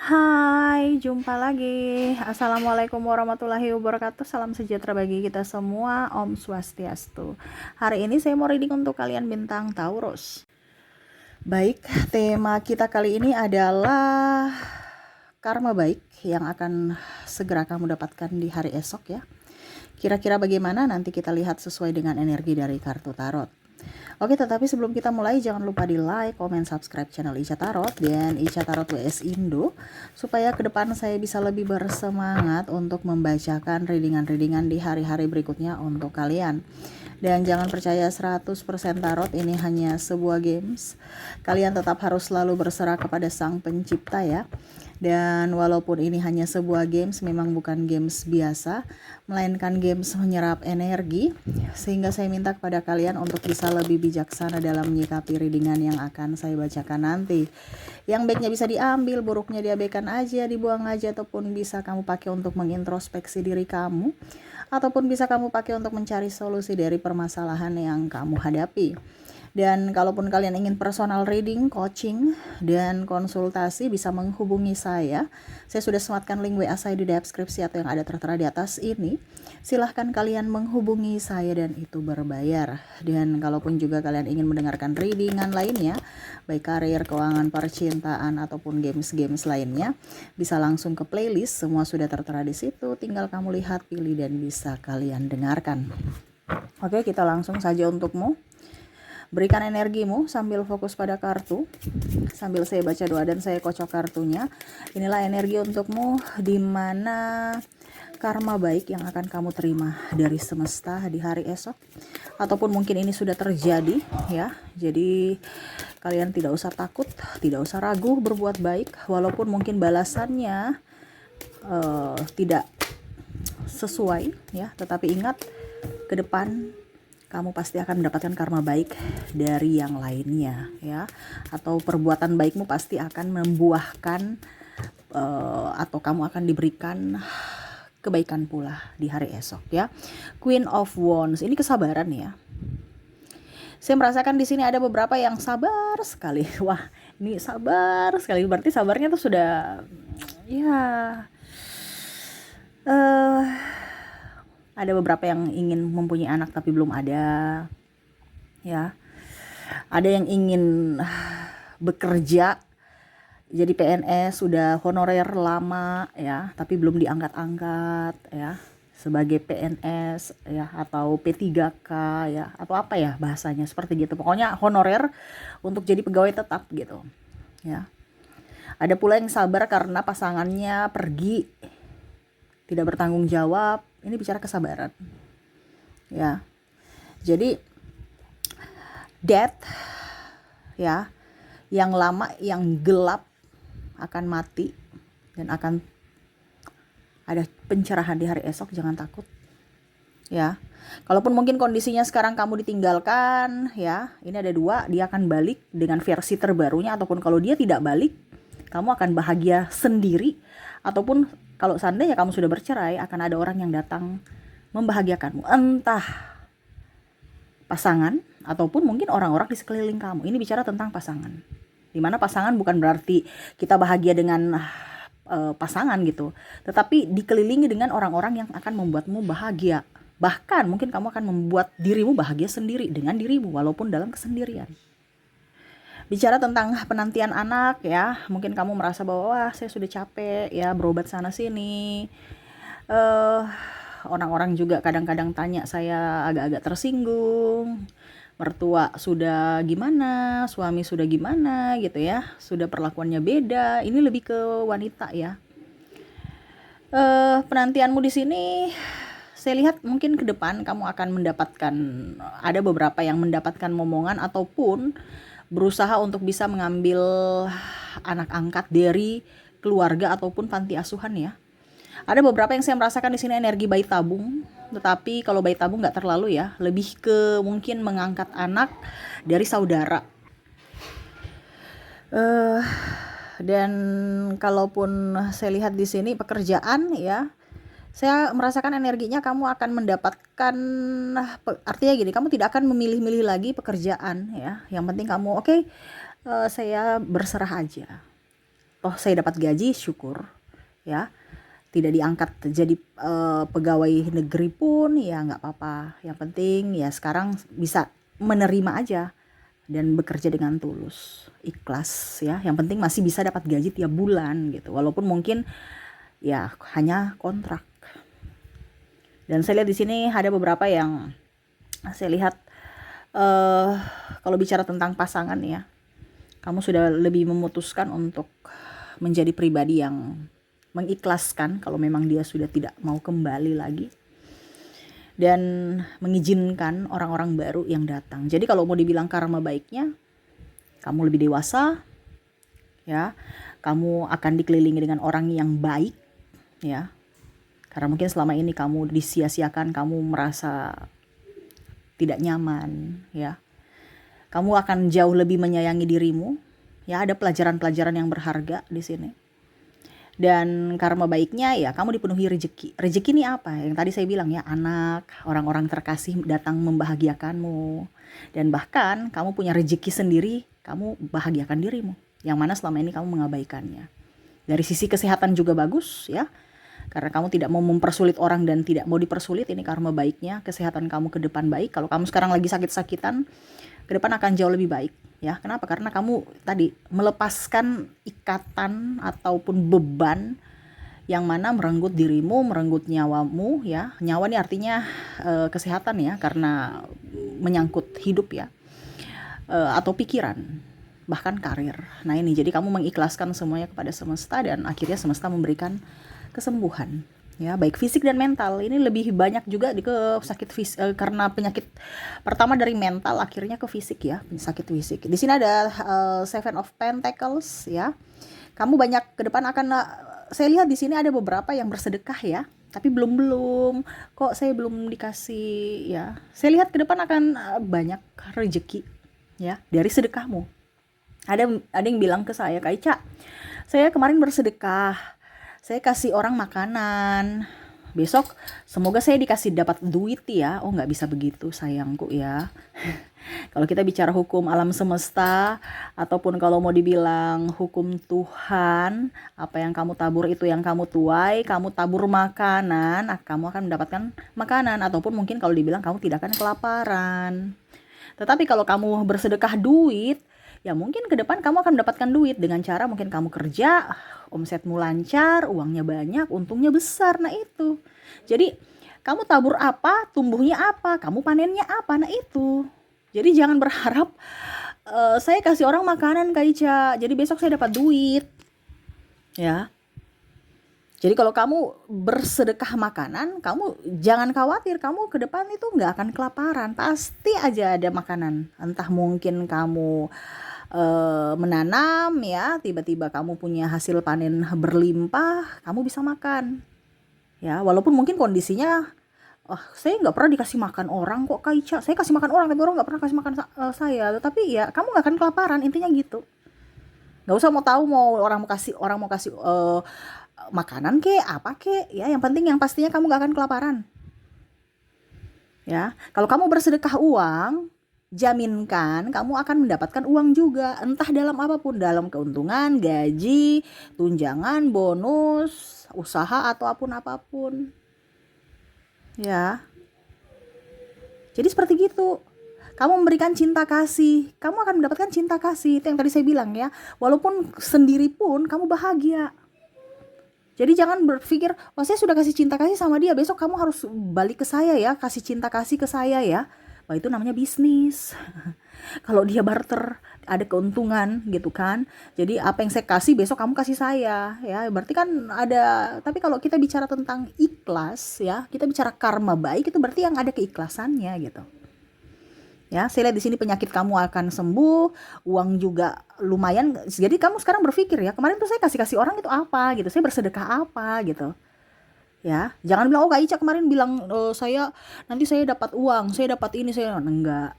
Hai, jumpa lagi. Assalamualaikum warahmatullahi wabarakatuh. Salam sejahtera bagi kita semua. Om Swastiastu. Hari ini saya mau reading untuk kalian bintang Taurus. Baik, tema kita kali ini adalah karma baik yang akan segera kamu dapatkan di hari esok ya. Kira-kira bagaimana? Nanti kita lihat sesuai dengan energi dari kartu tarot. Oke, tetapi sebelum kita mulai jangan lupa di like, komen, subscribe channel Ica Tarot dan Ica Tarot WS Indo supaya ke depan saya bisa lebih bersemangat untuk membacakan readingan-readingan di hari-hari berikutnya untuk kalian. Dan jangan percaya 100% tarot ini hanya sebuah games. Kalian tetap harus selalu berserah kepada Sang Pencipta ya. Dan walaupun ini hanya sebuah games, memang bukan games biasa, melainkan games menyerap energi, sehingga saya minta kepada kalian untuk bisa lebih bijaksana dalam menyikapi readingan yang akan saya bacakan nanti. Yang baiknya bisa diambil, buruknya diabaikan aja, dibuang aja, ataupun bisa kamu pakai untuk mengintrospeksi diri kamu, ataupun bisa kamu pakai untuk mencari solusi dari permasalahan yang kamu hadapi. Dan kalaupun kalian ingin personal reading, coaching, dan konsultasi bisa menghubungi saya. Saya sudah sematkan link WA saya di deskripsi atau yang ada tertera di atas ini. Silahkan kalian menghubungi saya dan itu berbayar. Dan kalaupun juga kalian ingin mendengarkan readingan lainnya, baik karir, keuangan, percintaan, ataupun games-games lainnya, bisa langsung ke playlist. Semua sudah tertera di situ, tinggal kamu lihat, pilih, dan bisa kalian dengarkan. Oke, kita langsung saja untukmu. Berikan energimu sambil fokus pada kartu, sambil saya baca doa dan saya kocok kartunya. Inilah energi untukmu, di mana karma baik yang akan kamu terima dari semesta di hari esok, ataupun mungkin ini sudah terjadi ya. Jadi kalian tidak usah takut, tidak usah ragu berbuat baik, walaupun mungkin balasannya tidak sesuai ya. Tetapi ingat, ke depan kamu pasti akan mendapatkan karma baik dari yang lainnya ya, atau perbuatan baikmu pasti akan membuahkan atau kamu akan diberikan kebaikan pula di hari esok ya. Queen of Wands, ini kesabaran ya. Saya merasakan di sini ada beberapa yang sabar sekali. Wah, ini sabar sekali, berarti sabarnya tuh sudah ya ada beberapa yang ingin mempunyai anak tapi belum ada ya. Ada yang ingin bekerja jadi PNS, sudah honorer lama ya, tapi belum diangkat-angkat ya sebagai PNS ya, atau P3K ya, atau apa ya bahasanya, seperti gitu. Pokoknya honorer untuk jadi pegawai tetap gitu ya. Ada pula yang sabar karena pasangannya pergi, tidak bertanggung jawab. Ini bicara kesabaran ya. Jadi death ya, yang lama, yang gelap akan mati dan akan ada pencerahan di hari esok. Jangan takut ya. Kalaupun mungkin kondisinya sekarang kamu ditinggalkan ya, ini ada dua, dia akan balik dengan versi terbarunya, ataupun kalau dia tidak balik, kamu akan bahagia sendiri, ataupun kalau seandainya kamu sudah bercerai, akan ada orang yang datang membahagiakanmu, entah pasangan ataupun mungkin orang-orang di sekeliling kamu. Ini bicara tentang pasangan, dimana pasangan bukan berarti kita bahagia dengan pasangan gitu, tetapi dikelilingi dengan orang-orang yang akan membuatmu bahagia. Bahkan mungkin kamu akan membuat dirimu bahagia sendiri dengan dirimu walaupun dalam kesendirian. Bicara tentang penantian anak ya, mungkin kamu merasa bahwa wah, saya sudah capek ya berobat sana sini. Orang-orang juga kadang-kadang tanya, saya agak-agak tersinggung. Mertua sudah gimana, suami sudah gimana gitu ya, sudah perlakuannya beda. Ini lebih ke wanita ya. Penantianmu di sini saya lihat mungkin ke depan kamu akan mendapatkan, ada beberapa yang mendapatkan momongan ataupun berusaha untuk bisa mengambil anak angkat dari keluarga ataupun panti asuhan ya. Ada beberapa yang saya merasakan di sini energi bayi tabung, tetapi kalau bayi tabung nggak terlalu ya, lebih ke mungkin mengangkat anak dari saudara. Dan kalaupun saya lihat di sini pekerjaan ya, saya merasakan energinya kamu akan mendapatkan, artinya gini, kamu tidak akan memilih-milih lagi pekerjaan ya. Yang penting kamu oke, saya berserah aja. toh saya dapat gaji, syukur ya. Tidak diangkat jadi pegawai negeri pun ya nggak apa-apa. Yang penting ya sekarang bisa menerima aja dan bekerja dengan tulus, ikhlas ya. Yang penting masih bisa dapat gaji tiap bulan gitu. Walaupun mungkin ya hanya kontrak. Dan saya lihat di sini ada beberapa yang saya lihat kalau bicara tentang pasangan ya, kamu sudah lebih memutuskan untuk menjadi pribadi yang mengikhlaskan kalau memang dia sudah tidak mau kembali lagi, dan mengizinkan orang-orang baru yang datang. Jadi kalau mau dibilang karma baiknya, kamu lebih dewasa ya, kamu akan dikelilingi dengan orang yang baik ya, karena mungkin selama ini kamu disia-siakan, kamu merasa tidak nyaman ya. Kamu akan jauh lebih menyayangi dirimu ya, ada pelajaran-pelajaran yang berharga di sini. Dan karma baiknya ya kamu dipenuhi rezeki. Rezeki ini apa? Yang tadi saya bilang ya, anak, orang-orang terkasih datang membahagiakanmu. Dan bahkan kamu punya rezeki sendiri, kamu bahagiakan dirimu, yang mana selama ini kamu mengabaikannya. Dari sisi kesehatan juga bagus ya, karena kamu tidak mau mempersulit orang dan tidak mau dipersulit. Ini karma baiknya, kesehatan kamu ke depan baik. Kalau kamu sekarang lagi sakit-sakitan, ke depan akan jauh lebih baik ya. Kenapa? Karena kamu tadi melepaskan ikatan ataupun beban yang mana merenggut dirimu, merenggut nyawamu ya. Nyawa ini artinya kesehatan ya, karena menyangkut hidup ya, atau pikiran, bahkan karir. Nah ini, jadi kamu mengikhlaskan semuanya kepada semesta, dan akhirnya semesta memberikan kesembuhan ya, baik fisik dan mental. Ini lebih banyak juga ke sakit fisik, karena penyakit pertama dari mental akhirnya ke fisik ya, sakit fisik. Di sini ada Seven of Pentacles ya. Kamu banyak ke depan akan saya lihat di sini ada beberapa yang bersedekah ya, tapi belum kok saya belum dikasih ya. Saya lihat ke depan akan banyak rezeki ya dari sedekahmu. Ada yang bilang ke saya, Kak Ica, saya kemarin bersedekah, saya kasih orang makanan, besok semoga saya dikasih dapat duit ya. Oh nggak bisa begitu sayangku ya. Kalau kita bicara hukum alam semesta, ataupun kalau mau dibilang hukum Tuhan, apa yang kamu tabur itu yang kamu tuai. Kamu tabur makanan, kamu akan mendapatkan makanan. Ataupun mungkin kalau dibilang kamu tidak akan kelaparan. Tetapi kalau kamu bersedekah duit, ya mungkin ke depan kamu akan mendapatkan duit dengan cara mungkin kamu kerja, omsetmu lancar, uangnya banyak, untungnya besar. Nah itu. Jadi kamu tabur apa, tumbuhnya apa, kamu panennya apa. Nah itu. Jadi jangan berharap saya kasih orang makanan Kak Ica, jadi besok saya dapat duit. Ya. Jadi kalau kamu bersedekah makanan, kamu jangan khawatir, kamu ke depan itu nggak akan kelaparan. Pasti aja ada makanan. Entah mungkin kamu menanam ya, tiba-tiba kamu punya hasil panen berlimpah, kamu bisa makan ya. Walaupun mungkin kondisinya saya nggak pernah dikasih makan orang kok Kak Ica, saya kasih makan orang tapi orang nggak pernah kasih makan saya. Tapi ya kamu nggak akan kelaparan, intinya gitu. Nggak usah mau tahu mau orang mau kasih makanan kek apa kek ya, yang penting yang pastinya kamu nggak akan kelaparan ya. Kalau kamu bersedekah uang, jaminkan kamu akan mendapatkan uang juga, entah dalam apapun, dalam keuntungan, gaji, tunjangan, bonus, usaha atau apapun ya. Jadi seperti gitu. Kamu memberikan cinta kasih, kamu akan mendapatkan cinta kasih. Itu yang tadi saya bilang ya. Walaupun sendiri pun kamu bahagia. Jadi jangan berpikir, wah saya sudah kasih cinta kasih sama dia, besok kamu harus balik ke saya ya, kasih cinta kasih ke saya ya. Wah itu namanya bisnis. Kalau dia barter, ada keuntungan gitu kan. Jadi apa yang saya kasih besok kamu kasih saya ya. Berarti kan ada. Tapi kalau kita bicara tentang ikhlas ya, kita bicara karma baik, itu berarti yang ada keikhlasannya gitu. Ya, saya lihat di sini penyakit kamu akan sembuh, uang juga lumayan. Jadi kamu sekarang berpikir ya, kemarin tuh saya kasih orang itu apa gitu, saya bersedekah apa gitu. Ya, jangan bilang oh Kak Ica kemarin bilang nanti saya dapat uang, saya dapat ini, saya enggak.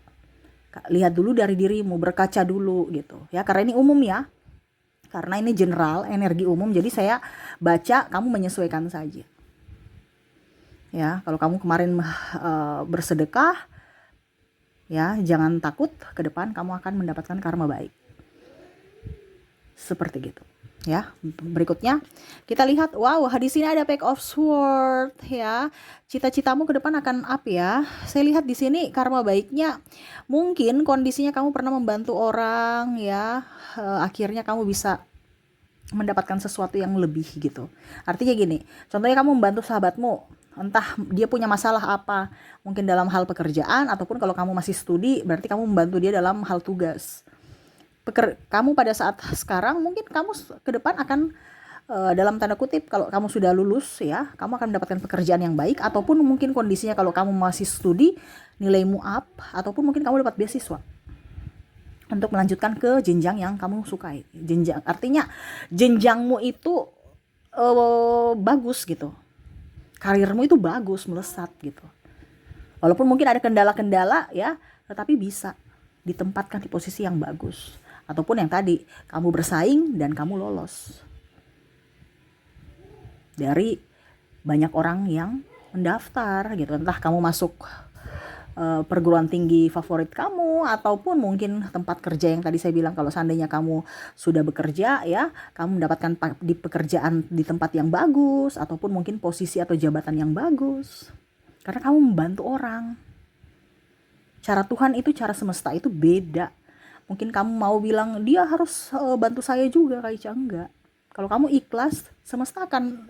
Lihat dulu dari dirimu, berkaca dulu gitu. Ya, karena ini umum ya. Karena ini general, energi umum, jadi saya baca, kamu menyesuaikan saja. Ya, kalau kamu kemarin bersedekah, ya, jangan takut, ke depan kamu akan mendapatkan karma baik. Seperti gitu. Ya, berikutnya kita lihat, wow, di sini ada Page of Sword ya. Cita-citamu ke depan akan up ya. Saya lihat di sini karma baiknya, mungkin kondisinya kamu pernah membantu orang ya, akhirnya kamu bisa mendapatkan sesuatu yang lebih gitu. Artinya gini, contohnya kamu membantu sahabatmu, entah dia punya masalah apa, mungkin dalam hal pekerjaan, ataupun kalau kamu masih studi, berarti kamu membantu dia dalam hal tugas. Kamu pada saat sekarang mungkin kamu ke depan akan dalam tanda kutip, kalau kamu sudah lulus ya, kamu akan mendapatkan pekerjaan yang baik, ataupun mungkin kondisinya kalau kamu masih studi, nilaimu up, ataupun mungkin kamu dapat beasiswa untuk melanjutkan ke jenjang yang kamu sukai. Jenjang artinya jenjangmu itu bagus gitu, karirmu itu bagus, melesat gitu. Walaupun mungkin ada kendala-kendala ya, tetapi bisa ditempatkan di posisi yang bagus. Ataupun yang tadi, kamu bersaing dan kamu lolos dari banyak orang yang mendaftar gitu. Entah kamu masuk perguruan tinggi favorit kamu, ataupun mungkin tempat kerja yang tadi saya bilang, kalau seandainya kamu sudah bekerja ya, kamu mendapatkan di pekerjaan di tempat yang bagus, ataupun mungkin posisi atau jabatan yang bagus. Karena kamu membantu orang. Cara Tuhan itu, cara semesta itu beda. Mungkin kamu mau bilang, dia harus bantu saya juga, Kak Ica. Enggak. Kalau kamu ikhlas, semesta akan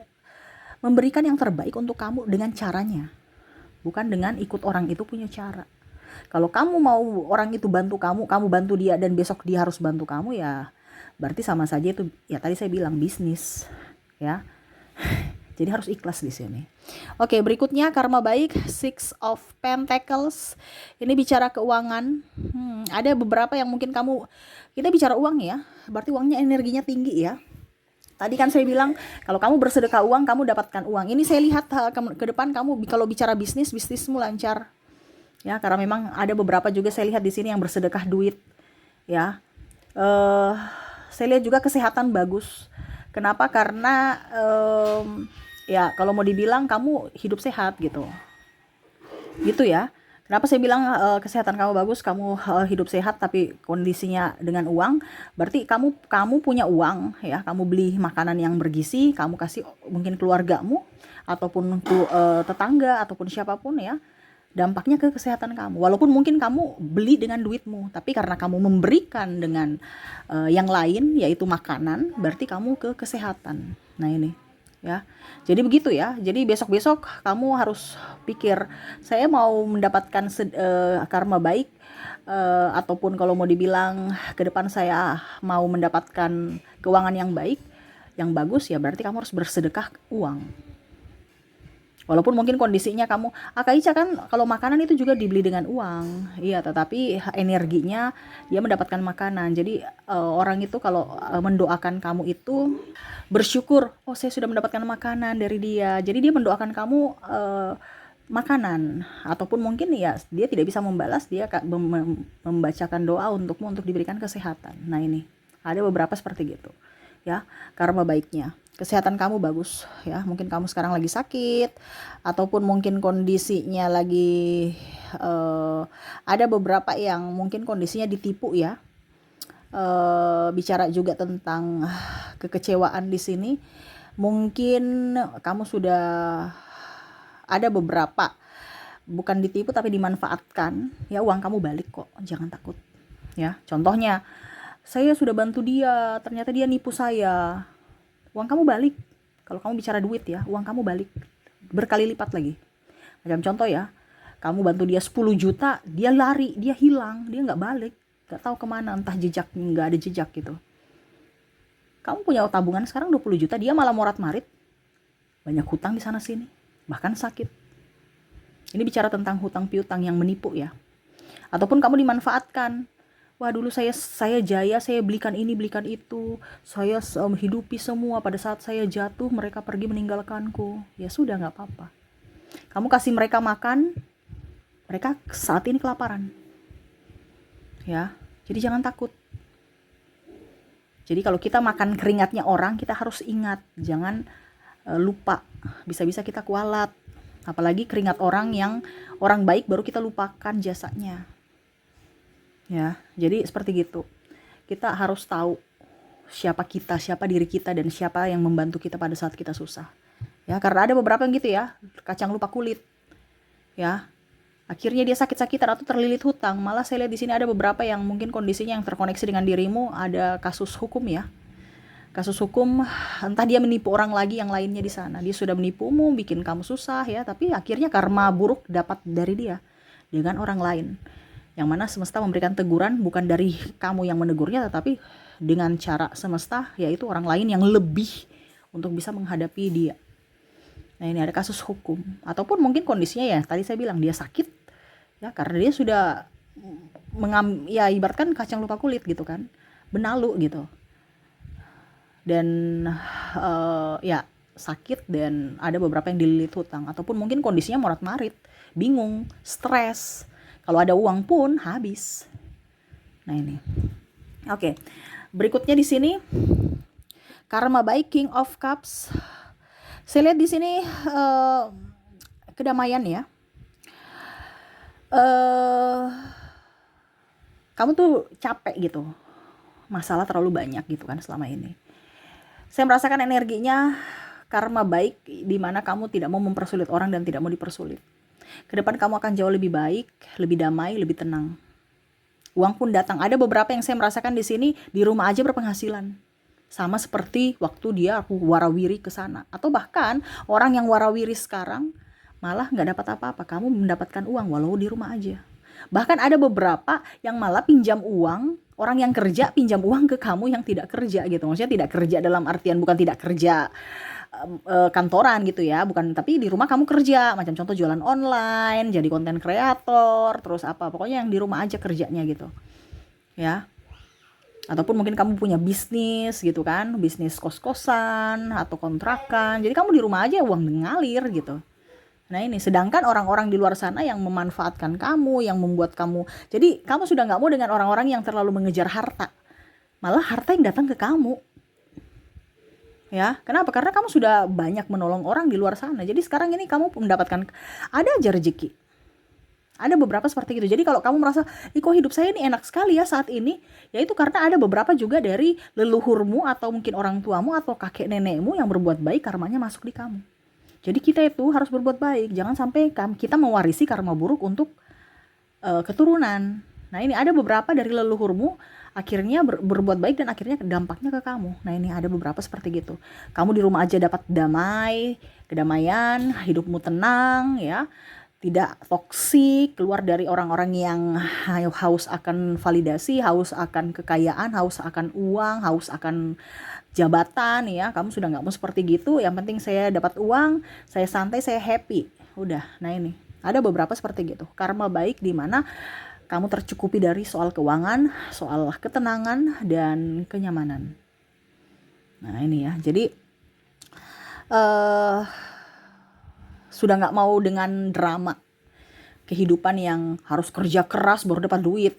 memberikan yang terbaik untuk kamu dengan caranya. Bukan dengan ikut orang itu punya cara. Kalau kamu mau orang itu bantu kamu, kamu bantu dia, dan besok dia harus bantu kamu, ya berarti sama saja itu, ya tadi saya bilang bisnis. Ya. Jadi harus ikhlas di sini. Oke, berikutnya karma baik, Six of Pentacles. Ini bicara keuangan. Ada beberapa yang mungkin kita bicara uang ya, berarti uangnya energinya tinggi ya. Tadi kan saya bilang, kalau kamu bersedekah uang, kamu dapatkan uang. Ini saya lihat ke depan kamu kalau bicara bisnismu lancar. Ya, karena memang ada beberapa juga saya lihat di sini yang bersedekah duit. Ya, saya lihat juga kesehatan bagus. Kenapa? Karena ya kalau mau dibilang kamu hidup sehat gitu ya. Kenapa saya bilang kesehatan kamu bagus, kamu hidup sehat, tapi kondisinya dengan uang, berarti kamu punya uang ya, kamu beli makanan yang bergizi, kamu kasih mungkin keluargamu, ataupun tetangga, ataupun siapapun ya, dampaknya ke kesehatan kamu. Walaupun mungkin kamu beli dengan duitmu, tapi karena kamu memberikan dengan yang lain, yaitu makanan, berarti kamu ke kesehatan. Nah ini ya, jadi begitu ya. Jadi besok-besok kamu harus pikir, saya mau mendapatkan karma baik, ataupun kalau mau dibilang ke depan saya mau mendapatkan keuangan yang baik, yang bagus, ya berarti kamu harus bersedekah uang. Walaupun mungkin kondisinya kamu, Kak Ica kan kalau makanan itu juga dibeli dengan uang, iya, tetapi energinya dia mendapatkan makanan. Jadi orang itu kalau mendoakan kamu itu bersyukur, oh saya sudah mendapatkan makanan dari dia. Jadi dia mendoakan kamu makanan, ataupun mungkin ya dia tidak bisa membalas, dia membacakan doa untukmu untuk diberikan kesehatan. Nah ini ada beberapa seperti gitu ya, karma baiknya. Kesehatan kamu bagus ya, mungkin kamu sekarang lagi sakit, ataupun mungkin kondisinya lagi ada beberapa yang mungkin kondisinya ditipu ya. Bicara juga tentang kekecewaan di sini, mungkin kamu sudah ada beberapa, bukan ditipu tapi dimanfaatkan ya, uang kamu balik kok, jangan takut ya. Contohnya, saya sudah bantu dia, ternyata dia nipu saya, uang kamu balik. Kalau kamu bicara duit ya, uang kamu balik berkali lipat lagi. Macam contoh ya, kamu bantu dia 10 juta, dia lari, dia hilang, dia nggak balik, nggak tahu kemana, entah jejaknya, nggak ada jejak gitu. Kamu punya tabungan sekarang 20 juta, dia malah morat-marit, banyak hutang di sana sini, bahkan sakit. Ini bicara tentang hutang piutang yang menipu ya. Ataupun kamu dimanfaatkan. Wah, dulu saya jaya, saya belikan ini, belikan itu, saya hidupi semua, pada saat saya jatuh mereka pergi meninggalkanku. Ya sudah, nggak apa-apa. Kamu kasih mereka makan, mereka saat ini kelaparan ya. Jadi jangan takut. Jadi kalau kita makan keringatnya orang, kita harus ingat, jangan lupa. Bisa-bisa kita kualat, apalagi keringat orang baik baru kita lupakan jasanya. Ya, jadi seperti gitu. Kita harus tahu siapa kita, siapa diri kita, dan siapa yang membantu kita pada saat kita susah. Ya, karena ada beberapa yang gitu ya, kacang lupa kulit. Ya, akhirnya dia sakit-sakitan atau terlilit hutang. Malah saya lihat di sini ada beberapa yang mungkin kondisinya yang terkoneksi dengan dirimu, ada kasus hukum ya. Kasus hukum, entah dia menipu orang lagi yang lainnya di sana. Dia sudah menipumu, bikin kamu susah ya, tapi akhirnya karma buruk dapat dari dia dengan orang lain. Yang mana semesta memberikan teguran bukan dari kamu yang menegurnya, tetapi dengan cara semesta, yaitu orang lain yang lebih untuk bisa menghadapi dia. Nah, ini ada kasus hukum. Ataupun mungkin kondisinya ya, tadi saya bilang dia sakit, ya karena dia sudah ya ibaratkan kacang lupa kulit gitu kan, benalu gitu. Dan ya sakit, dan ada beberapa yang dililit hutang. Ataupun mungkin kondisinya morat-marit, bingung, stres. Kalau ada uang pun habis. Nah ini. Oke. Berikutnya di sini karma baik, King of Cups. Saya lihat di sini kedamaian ya. Kamu tuh capek gitu. Masalah terlalu banyak gitu kan selama ini. Saya merasakan energinya karma baik, di mana kamu tidak mau mempersulit orang dan tidak mau dipersulit. Kedepan kamu akan jauh lebih baik, lebih damai, lebih tenang. Uang pun datang. Ada beberapa yang saya merasakan di sini di rumah aja berpenghasilan. Sama seperti waktu aku warawiri ke sana. Atau bahkan orang yang warawiri sekarang malah nggak dapat apa-apa. Kamu mendapatkan uang walau di rumah aja. Bahkan ada beberapa yang malah pinjam uang, orang yang kerja pinjam uang ke kamu yang tidak kerja gitu. Maksudnya tidak kerja dalam artian bukan tidak kerja kantoran gitu ya, bukan, tapi di rumah kamu kerja, macam contoh jualan online, jadi konten kreator, terus apa, pokoknya yang di rumah aja kerjanya gitu ya. Ataupun mungkin kamu punya bisnis gitu kan, bisnis kos-kosan atau kontrakan, jadi kamu di rumah aja uang mengalir gitu. Nah ini, sedangkan orang-orang di luar sana yang memanfaatkan kamu, yang membuat kamu, jadi kamu sudah gak mau dengan orang-orang yang terlalu mengejar harta, malah harta yang datang ke kamu. Ya, kenapa? Karena kamu sudah banyak menolong orang di luar sana. Jadi sekarang ini kamu mendapatkan, ada aja rezeki. Ada beberapa seperti itu. Jadi kalau kamu merasa, kok hidup saya ini enak sekali ya saat ini, ya itu karena ada beberapa juga dari leluhurmu atau mungkin orang tuamu atau kakek nenekmu yang berbuat baik, karmanya masuk di kamu. Jadi kita itu harus berbuat baik. Jangan sampai kita mewarisi karma buruk untuk keturunan. Nah ini ada beberapa dari leluhurmu akhirnya berbuat baik dan akhirnya dampaknya ke kamu. Nah ini ada beberapa seperti gitu. Kamu di rumah aja dapat damai, kedamaian, hidupmu tenang ya, tidak toksik, keluar dari orang-orang yang haus akan validasi, haus akan kekayaan, haus akan uang, haus akan jabatan ya. Kamu sudah gak mau seperti gitu. Yang penting saya dapat uang, saya santai, saya happy. Udah. Nah ini ada beberapa seperti gitu. Karma baik di mana kamu tercukupi dari soal keuangan, soal ketenangan, dan kenyamanan. Nah ini ya, jadi sudah gak mau dengan drama kehidupan yang harus kerja keras baru dapat duit.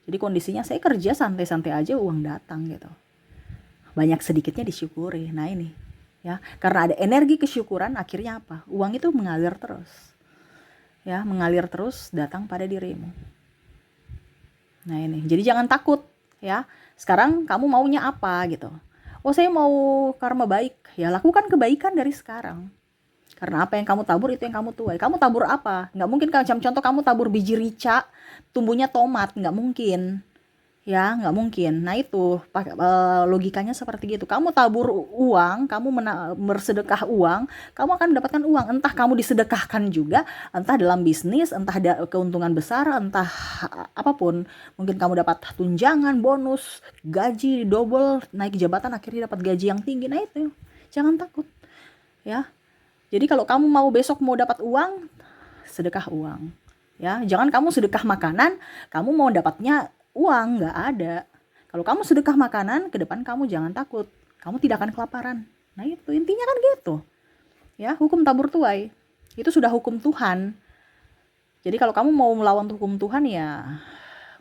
Jadi kondisinya saya kerja santai-santai aja, uang datang gitu. Banyak sedikitnya disyukuri. Nah ini ya, karena ada energi kesyukuran, akhirnya apa? Uang itu mengalir terus. Ya, mengalir terus datang pada dirimu. Nah ini, jadi jangan takut ya. Sekarang kamu maunya apa gitu. Oh saya mau karma baik. Ya lakukan kebaikan dari sekarang. Karena apa yang kamu tabur itu yang kamu tuai. Kamu tabur apa? Nggak mungkin, contoh kamu tabur biji rica, tumbuhnya tomat. Nggak mungkin. Ya nggak mungkin. Nah itu logikanya seperti gitu. Kamu tabur uang, kamu bersedekah uang, kamu akan mendapatkan uang. Entah kamu disedekahkan juga, entah dalam bisnis, entah ada keuntungan besar, entah apapun. Mungkin kamu dapat tunjangan, bonus, gaji double, naik jabatan, akhirnya dapat gaji yang tinggi. Nah itu, jangan takut ya. Jadi kalau kamu besok mau dapat uang, sedekah uang ya. Jangan kamu sedekah makanan, kamu mau dapatnya uang, nggak ada. Kalau kamu sedekah makanan, ke depan kamu jangan takut, kamu tidak akan kelaparan. Nah itu intinya kan gitu ya. Hukum tabur tuai itu sudah hukum Tuhan. Jadi kalau kamu mau melawan hukum Tuhan, ya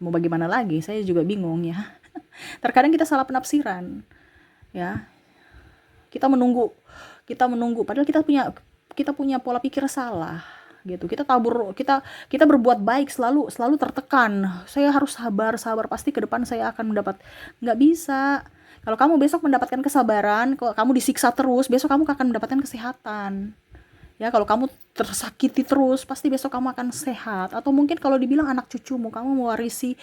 mau bagaimana lagi, saya juga bingung ya. Terkadang kita salah penafsiran ya. Kita menunggu padahal kita punya pola pikir salah gitu. Kita berbuat baik selalu tertekan. Saya harus sabar, pasti ke depan saya akan mendapat. Nggak bisa. Kalau kamu besok mendapatkan kesabaran, kalau kamu disiksa terus, besok kamu akan mendapatkan kesehatan. Ya, kalau kamu tersakiti terus, pasti besok kamu akan sehat. Atau mungkin kalau dibilang anak cucumu, kamu mewarisi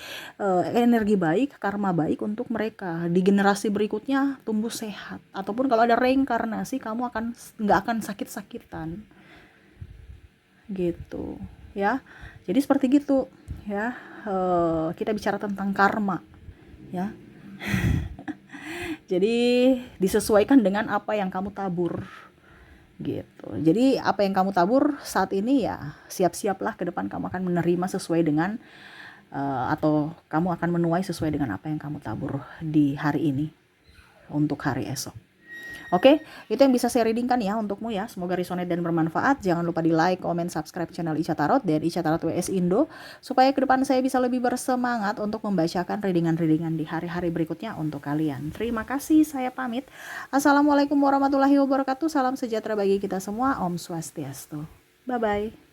energi baik, karma baik untuk mereka. Di generasi berikutnya tumbuh sehat. Ataupun kalau ada reinkarnasi, kamu nggak akan sakit-sakitan. Gitu, ya. Jadi seperti gitu, ya. Kita bicara tentang karma, ya. Jadi disesuaikan dengan apa yang kamu tabur. Gitu. Jadi apa yang kamu tabur saat ini, ya siap-siaplah ke depan kamu akan menerima sesuai dengan atau kamu akan menuai sesuai dengan apa yang kamu tabur di hari ini untuk hari esok. Oke, itu yang bisa saya readingkan ya untukmu ya. Semoga resonate dan bermanfaat. Jangan lupa di like, comment, subscribe channel Ica Tarot dan Ica Tarot WS Indo supaya ke depan saya bisa lebih bersemangat untuk membacakan readingan-readingan di hari-hari berikutnya untuk kalian. Terima kasih, saya pamit. Assalamualaikum warahmatullahi wabarakatuh. Salam sejahtera bagi kita semua. Om Swastiastu. Bye-bye.